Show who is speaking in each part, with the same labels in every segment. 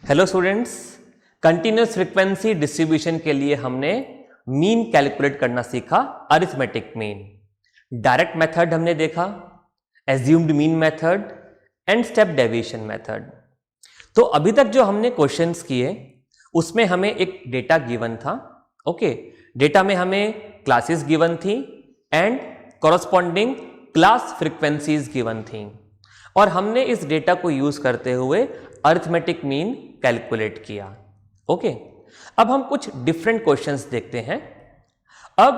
Speaker 1: Hello students, continuous frequency distribution के लिए हमने मीन कैलकुलेट करना सीखा। अरिथमेटिक मीन, डायरेक्ट मेथड हमने देखा, assumed mean method and step deviation method. तो अभी तक जो हमने क्वेश्चंस किए उसमें हमें एक डेटा गिवन था। ओके, डेटा में हमें क्लासेस गिवन थी and corresponding class frequencies given थी और हमने इस डेटा को यूज करते हुए अरिथमेटिक मीन कैलकुलेट किया। ओके, अब हम कुछ डिफरेंट क्वेश्चंस देखते हैं। अब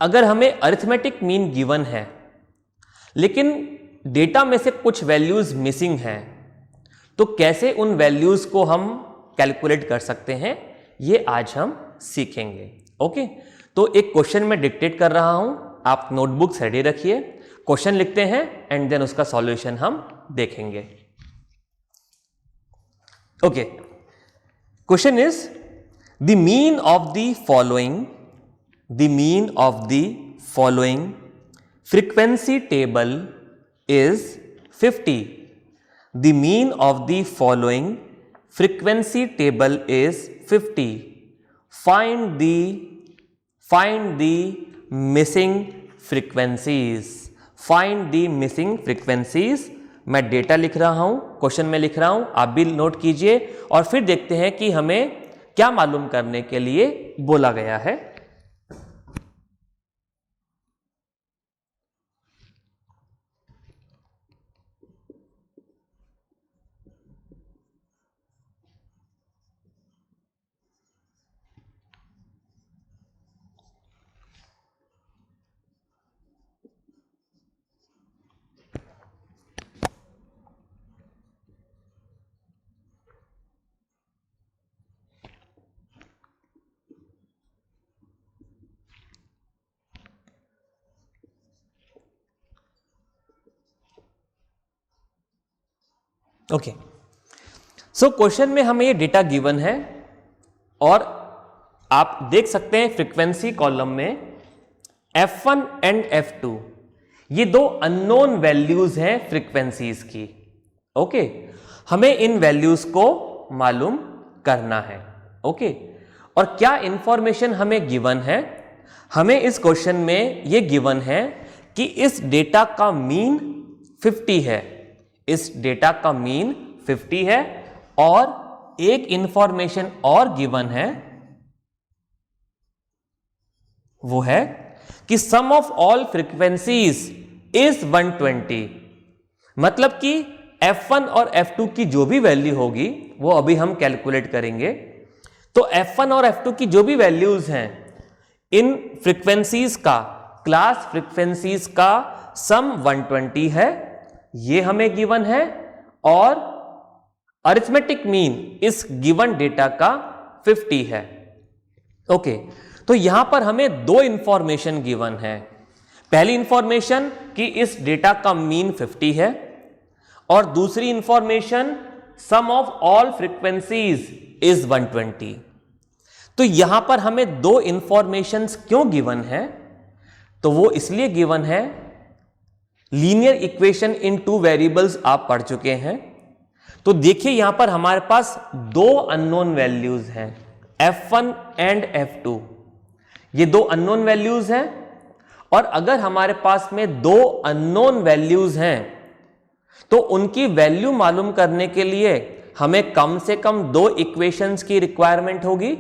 Speaker 1: अगर हमें अरिथमेटिक मीन गिवन है लेकिन डेटा में से कुछ वैल्यूज मिसिंग हैं, तो कैसे उन वैल्यूज को हम कैलकुलेट कर सकते हैं, ये आज हम सीखेंगे। ओके, तो एक क्वेश्चन मैं डिक्टेट कर रहा हूं, आप नोटबुक्स रेडी रखिए, क्वेश्चन लिखते हैं एंड देन उसका सॉल्यूशन हम देखेंगे। Okay, question is the mean of the following frequency table is 50. The mean of the following frequency table is 50. Find the missing frequencies. Find the missing frequencies. मैं data लिख रहा हूं, question में लिख रहा हूं, आप भी नोट कीजिए और फिर देखते हैं कि हमें क्या मालूम करने के लिए बोला गया है। ओके, सो क्वेश्चन में हमें ये डेटा गिवन है और आप देख सकते हैं फ्रीक्वेंसी कॉलम में F1 एंड F2 ये दो अननोन वैल्यूज हैं फ्रीक्वेंसीज की। ओके, हमें इन वैल्यूज को मालूम करना है। ओके, और क्या इंफॉर्मेशन हमें गिवन है? हमें इस क्वेश्चन में ये गिवन है कि इस डेटा का मीन 50 है, इस डेटा का मीन 50 है और एक इंफॉर्मेशन और गिवन है, वो है कि सम ऑफ ऑल फ्रीक्वेंसीज इज 120। मतलब कि F1 और F2 की जो भी वैल्यू होगी वो अभी हम कैलकुलेट करेंगे। तो F1 और F2 की जो भी वैल्यूज हैं इन फ्रीक्वेंसीज का, क्लास फ्रीक्वेंसीज का सम 120 है, ये हमें गिवन है और अरिथमेटिक मीन इस गिवन डेटा का 50 है। ओके, तो यहां पर हमें दो इंफॉर्मेशन गिवन है। पहली इंफॉर्मेशन कि इस डेटा का मीन 50 है और दूसरी information sum of all frequencies is 120। तो यहां पर हमें दो इंफॉर्मेशंस क्यों गिवन है? तो वो इसलिए गिवन है, linear equation in two variables आप पढ़ चुके हैं। तो देखिए यहां पर हमारे पास दो अननोन वैल्यूज हैं, F1 एंड F2। ये दो अननोन वैल्यूज हैं और अगर हमारे पास में दो अननोन वैल्यूज हैं तो उनकी वैल्यू मालूम करने के लिए हमें कम से कम दो इक्वेशंस की रिक्वायरमेंट होगी।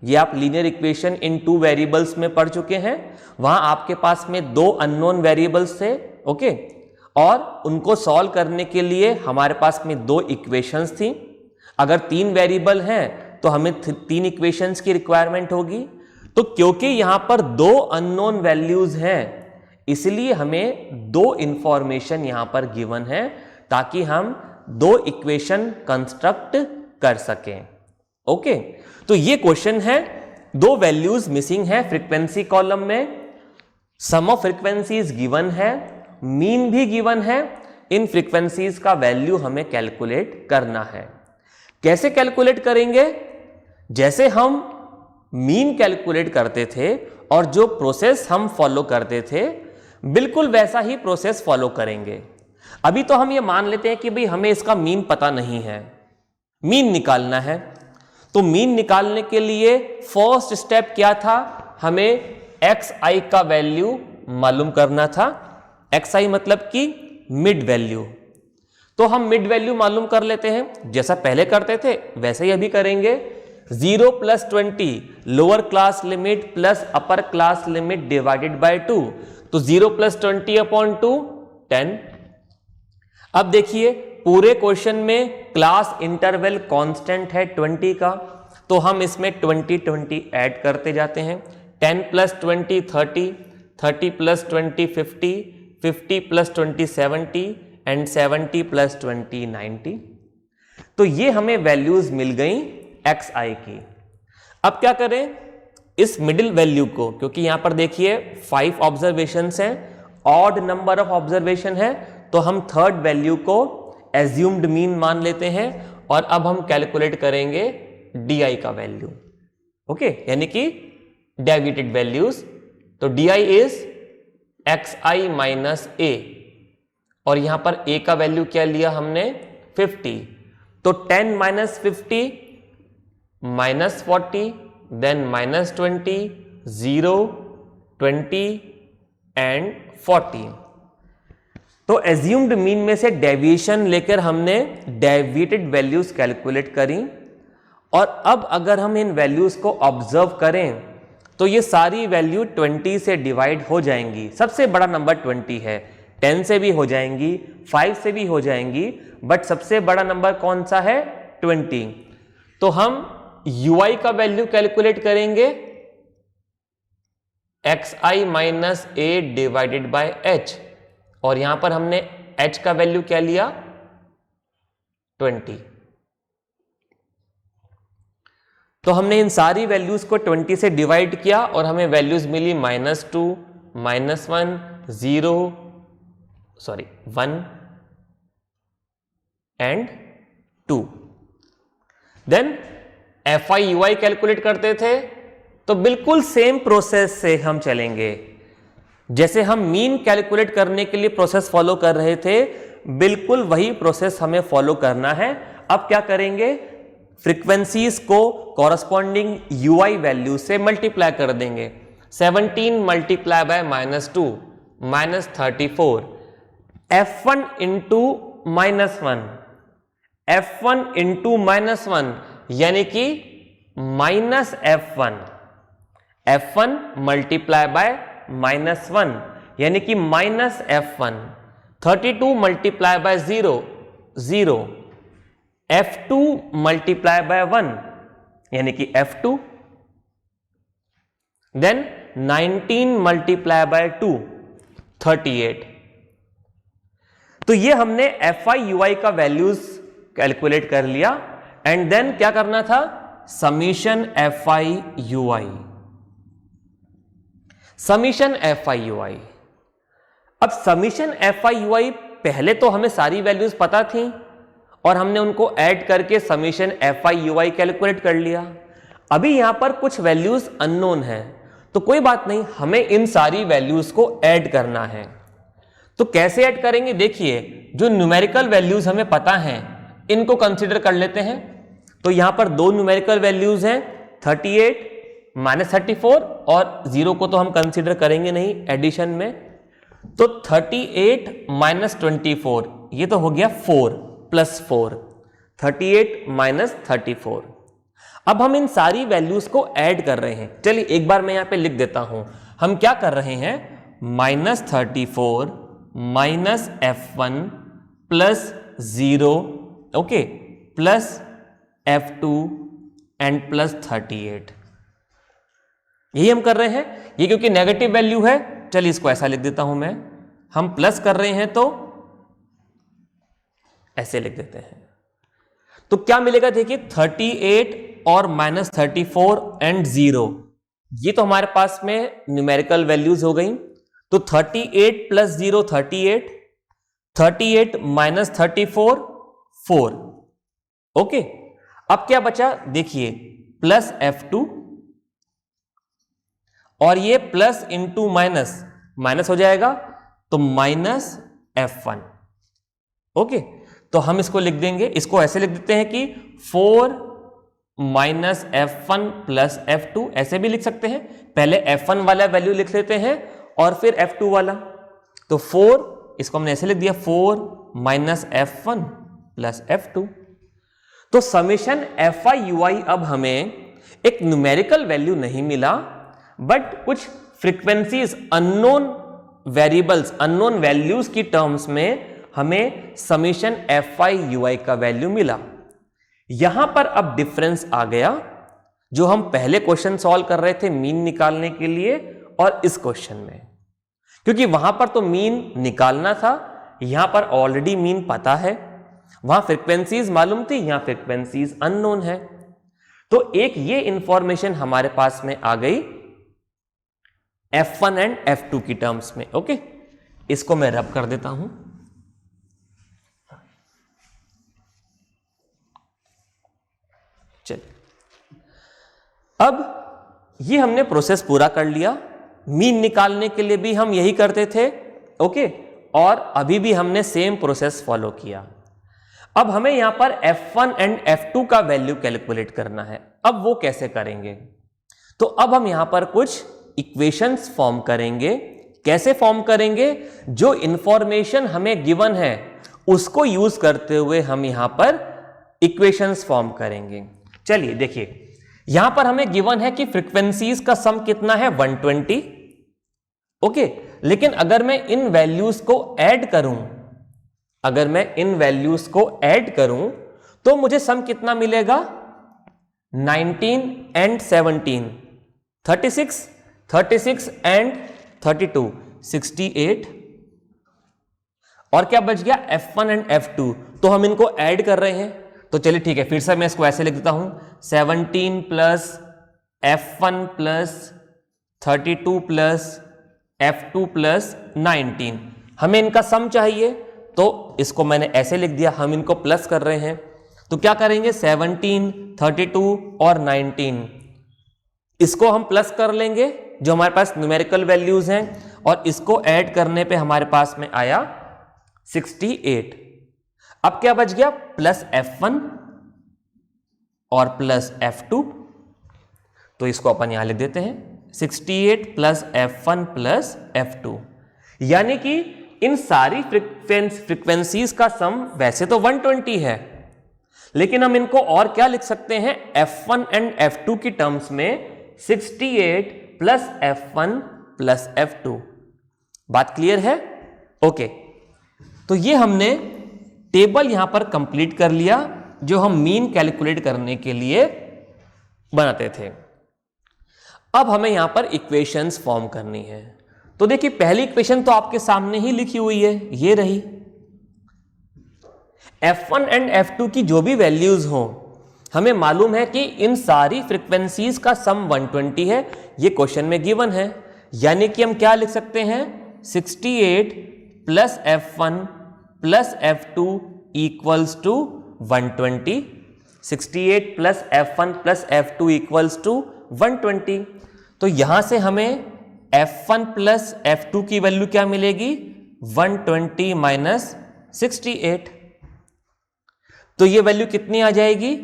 Speaker 1: ये आप linear equation in two variables में पढ़ चुके हैं, वहां आपके पास में दो अननोन वेरिएबल्स थे। ओके, और उनको सॉल्व करने के लिए हमारे पास में दो इक्वेशंस थी। अगर तीन वेरिएबल हैं तो हमें तीन इक्वेशंस की रिक्वायरमेंट होगी। तो क्योंकि यहां पर दो अननोन वैल्यूज हैं इसलिए हमें दो इंफॉर्मेशन यहां पर गिवन है ताकि हम दो इक्वेशन कंस्ट्रक्ट कर सकें। ओके, तो ये क्वेश्चन है, दो वैल्यूज मिसिंग है फ्रीक्वेंसी कॉलम में, सम ऑफ फ्रीक्वेंसीज गिवन है, मीन भी गिवन है, इन फ्रीक्वेंसीज का वैल्यू हमें कैलकुलेट करना है। कैसे कैलकुलेट करेंगे? जैसे हम मीन कैलकुलेट करते थे और जो प्रोसेस हम फॉलो करते थे बिल्कुल वैसा ही प्रोसेस फॉलो करेंगे। अभी तो हम ये मान लेते हैं कि भाई हमें इसका मीन पता नहीं है, मीन निकालना है। तो मीन निकालने के लिए फर्स्ट स्टेप क्या था, हमें xi का वैल्यू मालूम करना था। xi मतलब कि मिड वैल्यू। तो हम मिड वैल्यू मालूम कर लेते हैं, जैसा पहले करते थे वैसे ही अभी करेंगे। 0 plus 20 lower class limit plus upper class limit divided by 2, तो 0 प्लस 20 अपॉन 2 10। अब देखिए पूरे क्वेश्चन में क्लास इंटरवल कांस्टेंट है 20 का, तो हम इसमें 20 ऐड करते जाते हैं। 10 plus 20 30, 30 plus 20 50, 50 plus 20 70 and 70 plus 20 90। तो ये हमें वैल्यूज मिल गई xi की। अब क्या करें इस मिडिल वैल्यू को, क्योंकि यहां पर देखिए 5 ऑब्जर्वेशंस हैं, ऑड नंबर ऑफ ऑब्जर्वेशन है, तो हम थर्ड वैल्यू को एज्यूम्ड मीन मान लेते हैं और अब हम कैलकुलेट करेंगे di का वैल्यू। ओके, यानी कि डेविएटेड वैल्यूज। तो di is xi minus a, और यहां पर a का वैल्यू क्या लिया हमने 50, तो 10 minus 50 minus 40 then minus 20 0 20 and 40। तो एज्यूम्ड मीन में से डेविएशन लेकर हमने डेविएटेड वैल्यूज कैलकुलेट करी, और अब अगर हम इन वैल्यूज को ऑब्जर्व करें तो ये सारी वैल्यू 20 से डिवाइड हो जाएंगी। सबसे बड़ा नंबर 20 है, 10 से भी हो जाएंगी, 5 से भी हो जाएंगी, बट सबसे बड़ा नंबर कौन सा है 20। तो हम ui का वैल्यू कैलकुलेट करेंगे xi minus a divided by h, और यहां पर हमने h का वैल्यू क्या लिया 20। तो हमने इन सारी वैल्यूज को 20 से डिवाइड किया और हमें वैल्यूज मिली -2 -1 0 1 and 2। Then fi ui calculate करते थे, तो बिल्कुल सेम प्रोसेस से हम चलेंगे। जैसे हम मीन कैलकुलेट करने के लिए प्रोसेस फॉलो कर रहे थे, बिल्कुल वही प्रोसेस हमें फॉलो करना है। अब क्या करेंगे, फ्रीक्वेंसीज को कॉरस्पॉन्डिंग ui वैल्यू से मल्टीप्लाई कर देंगे। 17 multiply by -2 -34, f1 into -1, f1 into -1 यानी कि -f1, f1 मल्टीप्लाई बाय -1 यानी कि -f1, 32 multiply by 0 0, f2 multiply by 1 यानी कि f2, देन 19 मल्टीप्लाई बाय 2 38। तो ये हमने fi ui का वैल्यूज कैलकुलेट कर लिया, एंड देन क्या करना था, summation fi ui, summation fi ui। अब समीशन fi ui, पहले तो हमें सारी वैल्यूज पता थी और हमने उनको ऐड करके समीशन fi ui कैलकुलेट कर लिया। अभी यहां पर कुछ वैल्यूज अननोन है, तो कोई बात नहीं, हमें इन सारी वैल्यूज को ऐड करना है। तो कैसे ऐड करेंगे, देखिए जो न्यूमेरिकल वैल्यूज हमें पता हैं इनको कंसीडर कर लेते हैं। तो यहां पर दो न्यूमेरिकल वैल्यूज हैं 38 -34, और 0 को तो हम कंसीडर करेंगे नहीं एडिशन में। तो 38 -24 ये तो हो गया 4 + 4, 38 -34। अब हम इन सारी वैल्यूज को ऐड कर रहे हैं। चलिए एक बार मैं यहां पे लिख देता हूं, हम क्या कर रहे हैं, -34 -f1 + 0, okay, plus f2 and plus 38, यही हम कर रहे हैं। ये क्योंकि नेगेटिव वैल्यू है, चलिए इसको ऐसा लिख देता हूं मैं, हम प्लस कर रहे हैं तो ऐसे लिख देते हैं। तो क्या मिलेगा, देखिए 38 और -34 एंड 0, ये तो हमारे पास में न्यूमेरिकल वैल्यूज हो गई। तो 38 + 0 38, 38 -34 4, ओके। अब क्या बचा, देखिए प्लस f2, और ये प्लस इंटू माइनस माइनस हो जाएगा, तो -f1, ओके। तो तो हम इसको लिख देंगे, इसको ऐसे लिख देते हैं कि 4 माइनस F1 प्लस F2, ऐसे भी लिख सकते हैं। पहले F1 वाला वैल्यू लिख लेते हैं और फिर F2 वाला। तो 4, इसको हमने ऐसे लिख दिया 4 माइनस F1 प्लस F2। तो समेशन FI/UI अब हमें एक न्यूमेरिकल वैल्यू नहीं मिला, बट कुछ frequencies, unknown variables, unknown values की टर्म्स में हमें समेशन FI/UI का वैल्यू मिला। यहां पर अब डिफरेंस आ गया, जो हम पहले क्वेश्चन सॉल्व कर रहे थे मीन निकालने के लिए और इस क्वेश्चन में, क्योंकि वहां पर तो मीन निकालना था, यहां पर ऑलरेडी मीन पता है, वहां फ्रीक्वेंसीज मालूम थी, यहां फ्रीक्वेंसीज अननोन है। तो एक ये इंफॉर्मेशन हमारे पास में आ गई F1 एंड F2 की टर्म्स में। ओके, इसको मैं रब कर देता हूं। चलिए, अब ये हमने प्रोसेस पूरा कर लिया। मीन निकालने के लिए भी हम यही करते थे, ओके, और अभी भी हमने सेम प्रोसेस फॉलो किया। अब हमें यहां पर F1 एंड F2 का वैल्यू कैलकुलेट करना है। अब वो कैसे करेंगे? तो अब हम यहां पर कुछ इक्वेशंस फॉर्म करेंगे। कैसे फॉर्म करेंगे? जो इंफॉर्मेशन हमें गिवन है उसको यूज करते हुए हम यहां पर इक्वेशंस फॉर्म करेंगे। चलिए देखिए, यहां पर हमें गिवन है कि फ्रीक्वेंसीज का सम कितना है 120। ओके, लेकिन अगर मैं इन वैल्यूज को ऐड करूं, अगर मैं इन वैल्यूज को ऐड करूं तो मुझे सम कितना मिलेगा? 19 एंड 17, 36 एंड 32, 68। और क्या बच गया? F1 and F2। तो हम इनको ऐड कर रहे हैं, तो चलिए ठीक है, फिर से मैं इसको ऐसे लिख देता हूं, 17 plus F1 plus 32 plus F2 plus 19। हमें इनका सम चाहिए, तो इसको मैंने ऐसे लिख दिया, हम इनको प्लस कर रहे हैं। तो क्या करेंगे? 17, 32 और 19, इसको हम प्लस कर लेंगे जो हमारे पास न्यूमेरिकल वैल्यूज हैं, और इसको ऐड करने पे हमारे पास में आया 68। अब क्या बच गया? प्लस F1 और प्लस F2। तो इसको अपन यहां लिख देते हैं, 68 प्लस F1 प्लस F2। यानी कि इन सारी फ्रीक्वेंसीज का सम वैसे तो 120 है, लेकिन हम इनको और क्या लिख सकते हैं? F1 एंड F2 की टर्म्स में 68 प्लस F1 प्लस F2। बात क्लियर है? ओके, तो ये हमने टेबल यहां पर कंप्लीट कर लिया जो हम मीन कैलकुलेट करने के लिए बनाते थे। अब हमें यहां पर इक्वेशंस फॉर्म करनी है। तो देखिए, पहली इक्वेशन तो आपके सामने ही लिखी हुई है, ये रही। F1 एंड F2 की जो भी वैल्यूज हो, हमें मालूम है कि इन सारी फ्रीक्वेंसीज का सम 120 है, ये क्वेश्चन में गिवन है। यानी कि हम क्या लिख सकते हैं? 68 plus F1 plus F2 equals to 120। 68 plus F1 plus F2 equals to 120। तो यहां से हमें F1 प्लस F2 की वैल्यू क्या मिलेगी? 120 माइनस 68। तो ये वैल्यू कितनी आ जाएगी?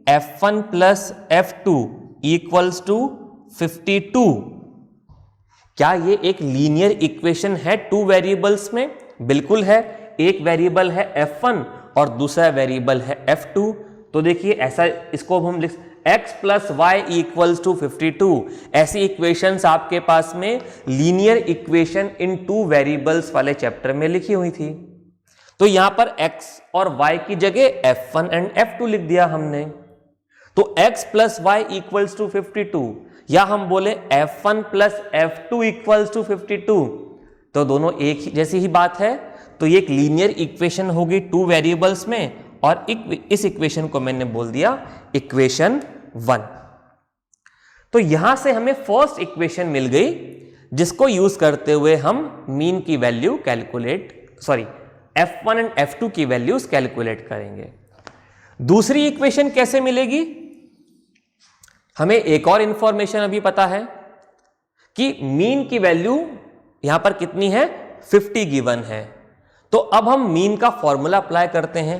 Speaker 1: F1 plus F2 equals to 52। क्या ये एक लीनियर इक्वेशन है टू वेरिएबल्स में? बिल्कुल है। एक वेरिएबल है F1 और दूसरा वेरिएबल है F2। तो देखिए, ऐसा इसको हम लिख, x plus y equals to 52। ऐसी इक्वेशंस आपके पास में linear equation in two variables वाले चैप्टर में लिखी हुई थी। तो यहां पर x और y की जगह F1 एंड F2 लिख दिया हमने। तो x plus y equals to 52, या हम बोले F1 plus F2 equals to 52, तो दोनों एक ही जैसी ही बात है। तो ये एक लीनियर इक्वेशन होगी टू वेरिएबल्स में, और इस इक्वेशन को मैंने बोल दिया इक्वेशन 1। तो यहां से हमें फर्स्ट इक्वेशन मिल गई, जिसको यूज करते हुए हम मीन की वैल्यू F1 एंड F2 की वैल्यूज कैलकुलेट करेंगे। दूसरी इक्वेशन कैसे मिलेगी? हमें एक और इंफॉर्मेशन अभी पता है कि मीन की वैल्यू यहां पर कितनी है? 50 गिवन है। तो अब हम मीन का फॉर्मूला अप्लाई करते हैं।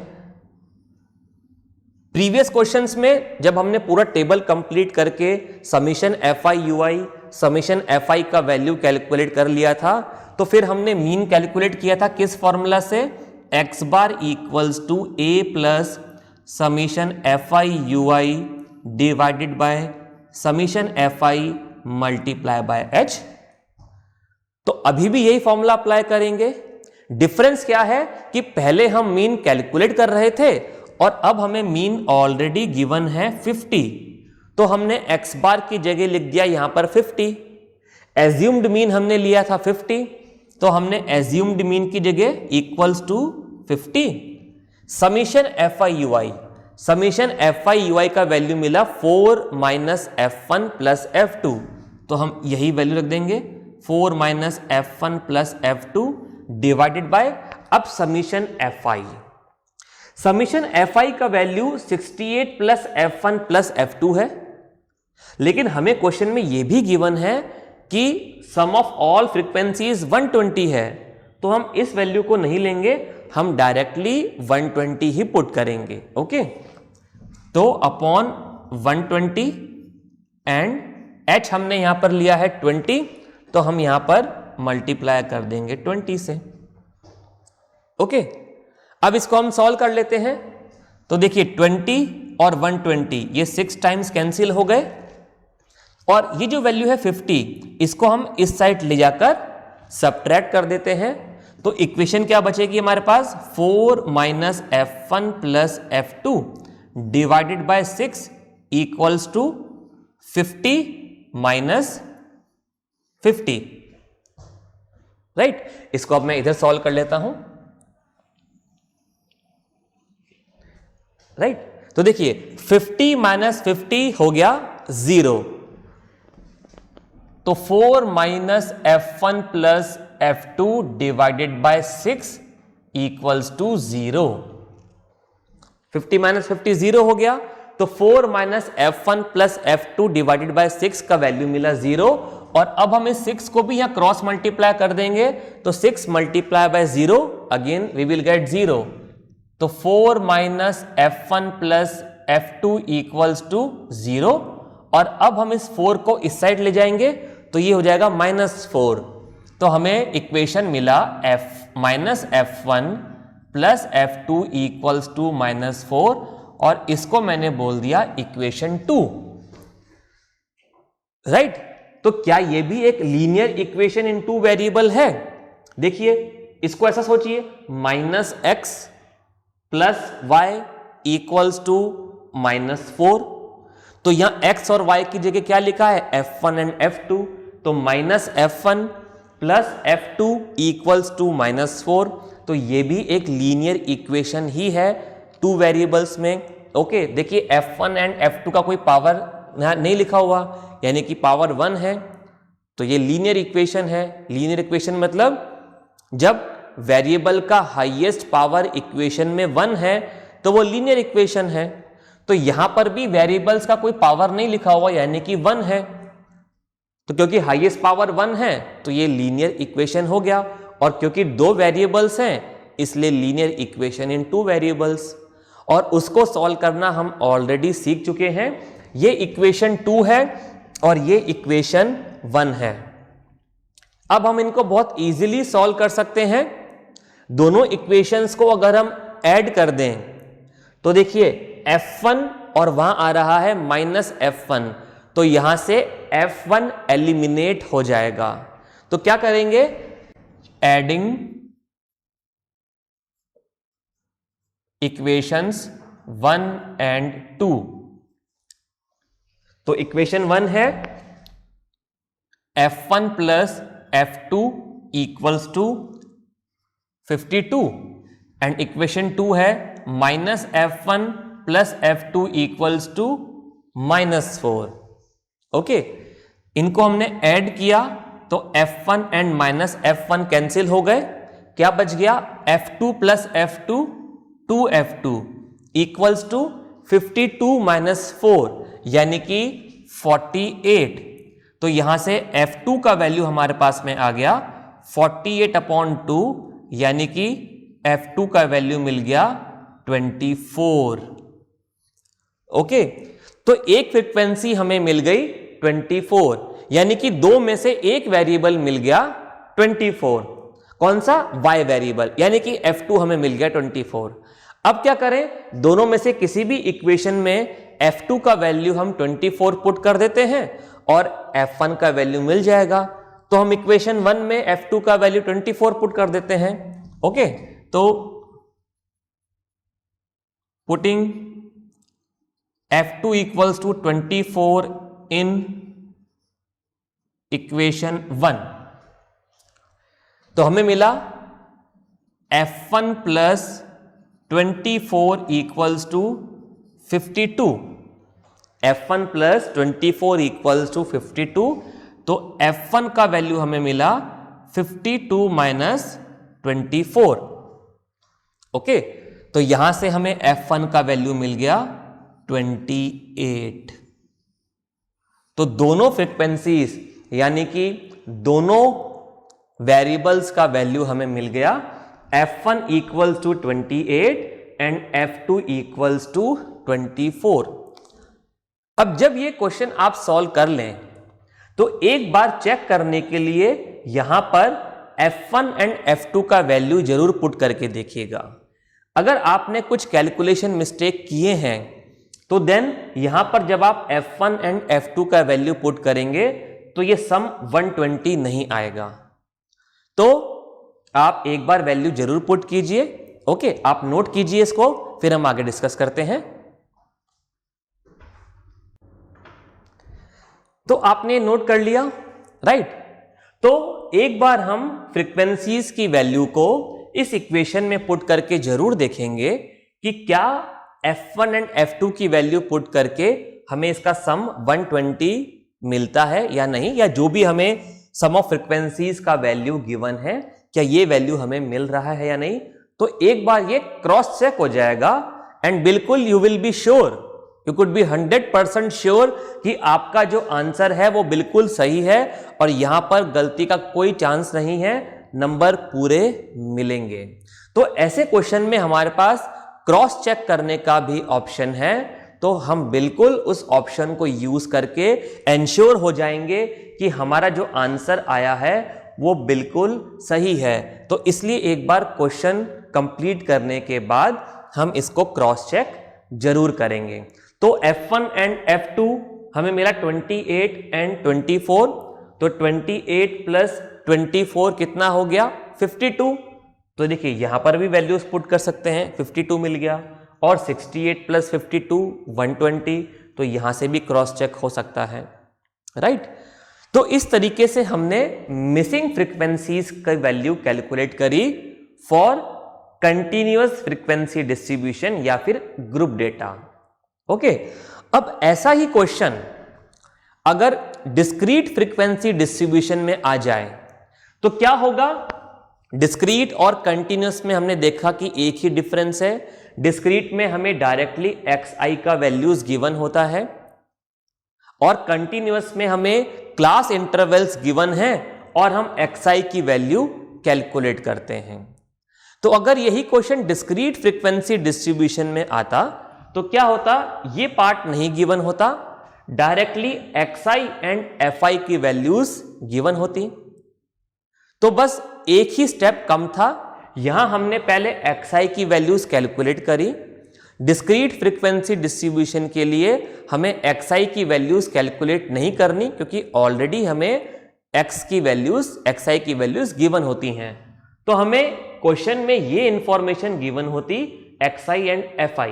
Speaker 1: प्रीवियस क्वेश्चंस में जब हमने पूरा टेबल कंप्लीट करके summation F I you I, summation F I का वैल्यू कैलकुलेट कर लिया था, तो फिर हमने मीन कैलकुलेट किया था किस फॉर्मूला से, x bar equals to a plus summation F I you i divided by summation F i multiply by h. तो अभी भी यही फॉर्मूला अप्लाई करेंगे। डिफरेंस क्या है कि पहले हम मीन कैलकुलेट कर रहे थे और अब हमें मीन ऑलरेडी गिवन है 50, तो हमने एक्स बार की जगह लिख दिया यहां पर 50। एज्यूम्ड मीन हमने लिया था 50, तो हमने एज्यूम्ड मीन की जगह equals to 50। Summation F I you I, summation F I you I का वैल्यू मिला 4 माइनस F1 प्लस F2, तो हम यही वैल्यू रख देंगे 4 minus F1 plus F2 divided by अब summation F I. Summation F I का value 68 plus F1 plus F2 है, लेकिन हमें क्वेश्चन में यह भी गिवन है कि सम ऑफ ऑल फ्रीक्वेंसीज 120 है, तो हम इस वैल्यू को नहीं लेंगे, हम डायरेक्टली 120 ही पुट करेंगे। ओके, तो अपॉन 120 एंड h हमने यहां पर लिया है 20, तो हम यहां पर मल्टीप्लाई कर देंगे 20 से। ओके, अब इसको हम सॉल्व कर लेते हैं। तो देखिए 20 और 120 ये 6 टाइम्स कैंसिल हो गए, और ये जो वैल्यू है 50 इसको हम इस साइड ले जाकर सब्ट्रैक्ट कर देते हैं। तो इक्वेशन क्या बचेगी हमारे पास, 4 minus F1 plus F2 divided by 6 equals to 50 minus 50। Right, इसको अब मैं इधर सॉल्व कर लेता हूं। राइट, तो देखिए 50 माइनस 50 हो गया 0, तो 4 minus F1 plus F2 divided by 6 equals to 0। 50 minus 50 0 हो गया, तो 4 minus F1 plus F2 divided by 6 का वैल्यू मिला 0, और अब हम इस 6 को भी यहां क्रॉस मल्टीप्लाई कर देंगे, तो 6 multiply by 0 again we will get 0, तो 4 minus F1 plus F2 equals to 0, और अब हम इस 4 को इस साइड ले जाएंगे, तो ये हो जाएगा -4, तो हमें इक्वेशन मिला minus F1 plus F2 equals to -4, और इसको मैंने बोल दिया इक्वेशन 2। राइट, तो क्या ये भी एक लीनियर इक्वेशन इन 2 वेरिएबल है? देखिए इसको ऐसा सोचिए, -x plus y equals to -4, तो यहां x और y की जगह क्या लिखा है, F1 एंड F2, तो -F1 plus F2 equals to -4, तो ये भी एक लीनियर इक्वेशन ही है 2 वेरिएबल्स में। ओके, देखिए F1 एंड F2 का कोई पावर नहीं लिखा हुआ, यानी कि पावर 1 है, तो ये लीनियर इक्वेशन है। लीनियर इक्वेशन मतलब जब वेरिएबल का हाईएस्ट पावर इक्वेशन में 1 है तो वो लीनियर इक्वेशन है। तो यहां पर भी वेरिएबल्स का कोई पावर नहीं लिखा हुआ, यानी कि 1 है, तो क्योंकि हाईएस्ट पावर 1 है तो ये लीनियर इक्वेशन हो गया, और क्योंकि 2 वेरिएबल्स हैं इसलिए लीनियर इक्वेशन इन 2 वेरिएबल्स, और उसको सॉल्व करना हम ऑलरेडी सीख चुके हैं। ये इक्वेशन 2 है और ये इक्वेशन 1 है। अब हम इनको बहुत इजीली सॉल्व कर सकते हैं। दोनों इक्वेशंस को अगर हम ऐड कर दें तो देखिए F1 और वहां आ रहा है -F1, तो यहां से F1 एलिमिनेट हो जाएगा। तो क्या करेंगे, एडिंग इक्वेशंस 1 एंड 2। तो इक्वेशन 1 है F1 plus F2 equals to 52, and equation 2 है -F1 plus F2 equals to -4। Okay, इनको हमने ऐड किया तो F1 एंड -F1 कैंसिल हो गए, क्या बच गया, F2 plus F2 2F2 equals to 52 minus 4 यानी कि 48। तो यहां से F2 का वैल्यू हमारे पास में आ गया 48/2, यानी कि F2 का वैल्यू मिल गया 24। ओके, तो एक फ्रीक्वेंसी हमें मिल गई 24, यानी कि दो में से एक वेरिएबल मिल गया 24। कौन सा? y वेरिएबल, यानी कि f2 हमें मिल गया 24। अब क्या करें, दोनों में से किसी भी इक्वेशन में f2 का वैल्यू हम 24 पुट कर देते हैं और f1 का वैल्यू मिल जाएगा। तो हम इक्वेशन 1 में f2 का वैल्यू 24 पुट कर देते हैं। ओके, तो putting f2 equals to 24 in equation 1, तो हमें मिला f1 plus 24 equals to 52। f1 plus 24 equals to 52, तो f1 का वैल्यू हमें मिला 52 माइनस 24। ओके, तो यहां से हमें f1 का वैल्यू मिल गया 28। तो दोनों फ्रीक्वेंसीज यानी कि दोनों वेरिएबल्स का वैल्यू हमें मिल गया, f1 equals to 28 and f2 equals to 24। अब जब ये क्वेश्चन आप सॉल्व कर लें तो एक बार चेक करने के लिए यहां पर f1 एंड f2 का वैल्यू जरूर पुट करके देखिएगा। अगर आपने कुछ कैलकुलेशन मिस्टेक किए हैं तो देन यहां पर जब आप f1 एंड f2 का वैल्यू पुट करेंगे तो ये सम 120 नहीं आएगा। तो आप एक बार वैल्यू जरूर पुट कीजिए। ओके, आप नोट कीजिए इसको, फिर हम आगे डिस्कस करते हैं। तो आपने नोट कर लिया, राइट? तो एक बार हम फ्रीक्वेंसीज की वैल्यू को इस इक्वेशन में पुट करके जरूर देखेंगे कि क्या f1 एंड f2 की वैल्यू पुट करके हमें इसका सम 120 मिलता है या नहीं, या जो भी हमें सम ऑफ फ्रीक्वेंसीज का वैल्यू गिवन है क्या ये वैल्यू हमें मिल रहा है या नहीं। तो एक बार ये क्रॉस चेक हो जाएगा एंड बिल्कुल you will be sure, you could be 100% sure कि आपका जो आंसर है वो बिल्कुल सही है और यहां पर गलती का कोई चांस नहीं है, नंबर पूरे मिलेंगे। तो ऐसे क्वेश्चन में हमारे पास क्रॉस चेक करने का भी ऑप्शन है, तो हम बिल्कुल उस ऑप्शन को यूज करके एंश्योर हो जाएंगे कि हमारा जो आंसर आया है वो बिल्कुल सही है। तो इसलिए एक बार क्वेश्चन कंप्लीट करने के बाद हम इसको क्रॉस चेक जरूर करेंगे। तो f1 एंड f2 हमें मिला 28 एंड 24, तो 28 प्लस 24 कितना हो गया? 52। तो देखिए यहां पर भी वैल्यूज पुट कर सकते हैं, 52 मिल गया, और 68 प्लस 52 120, तो यहां से भी क्रॉस चेक हो सकता है, राइट? तो इस तरीके से हमने मिसिंग फ्रीक्वेंसीज का वैल्यू कैलकुलेट करी फॉर कंटिन्यूअस फ्रीक्वेंसी डिस्ट्रीब्यूशन या फिर ग्रुप डेटा। ओके, अब ऐसा ही क्वेश्चन अगर डिस्क्रीट फ्रीक्वेंसी डिस्ट्रीब्यूशन में आ जाए तो क्या होगा? डिस्क्रीट और कंटिन्यूअस में हमने देखा कि एक ही डिफरेंस है। डिस्क्रीट में हमें डायरेक्टली xi का वैल्यूज गिवन होता है और कंटिन्यूअस में हमें क्लास इंटरवल्स गिवन है और हम xi की वैल्यू कैलकुलेट करते हैं। तो अगर यही क्वेश्चन डिस्क्रीट फ्रीक्वेंसी डिस्ट्रीब्यूशन में आता तो क्या होता? ये पार्ट नहीं गिवन होता, डायरेक्टली xi एंड fi की वैल्यूज गिवन होती। तो बस एक ही स्टेप कम था, यहां हमने पहले xi की वैल्यूज कैलकुलेट करी। डिस्क्रीट फ्रीक्वेंसी डिस्ट्रीब्यूशन के लिए हमें xi की वैल्यूज कैलकुलेट नहीं करनी क्योंकि ऑलरेडी हमें xi की वैल्यूज गिवन होती हैं। तो हमें क्वेश्चन में ये इंफॉर्मेशन गिवन होती xi एंड fi।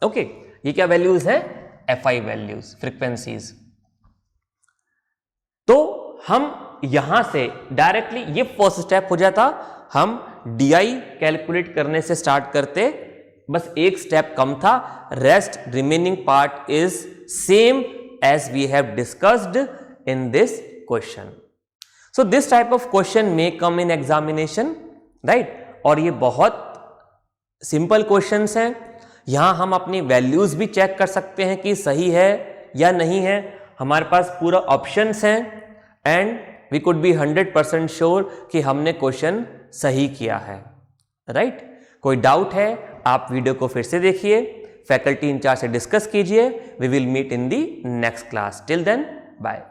Speaker 1: ओके, ये क्या वैल्यूज है? fi values, frequencies. तो हम यहां से डायरेक्टली ये फर्स्ट स्टेप हो जाता, हम di कैलकुलेट करने से स्टार्ट करते, बस एक स्टेप कम था, rest remaining part is same as we have discussed in this question. So this type of question may come in examination, right? और ये बहुत सिंपल क्वेश्चंस हैं। यहां हम अपनी वैल्यूज भी चेक कर सकते हैं कि सही है या नहीं है, हमारे पास पूरा ऑप्शंस हैं and we could be 100% sure कि हमने क्वेश्चन सही किया है, राइट? कोई डाउट है आप वीडियो को फिर से देखिए, फैकल्टी इंचार्ज से डिस्कस कीजिए। We will meet in the next class. Till then bye.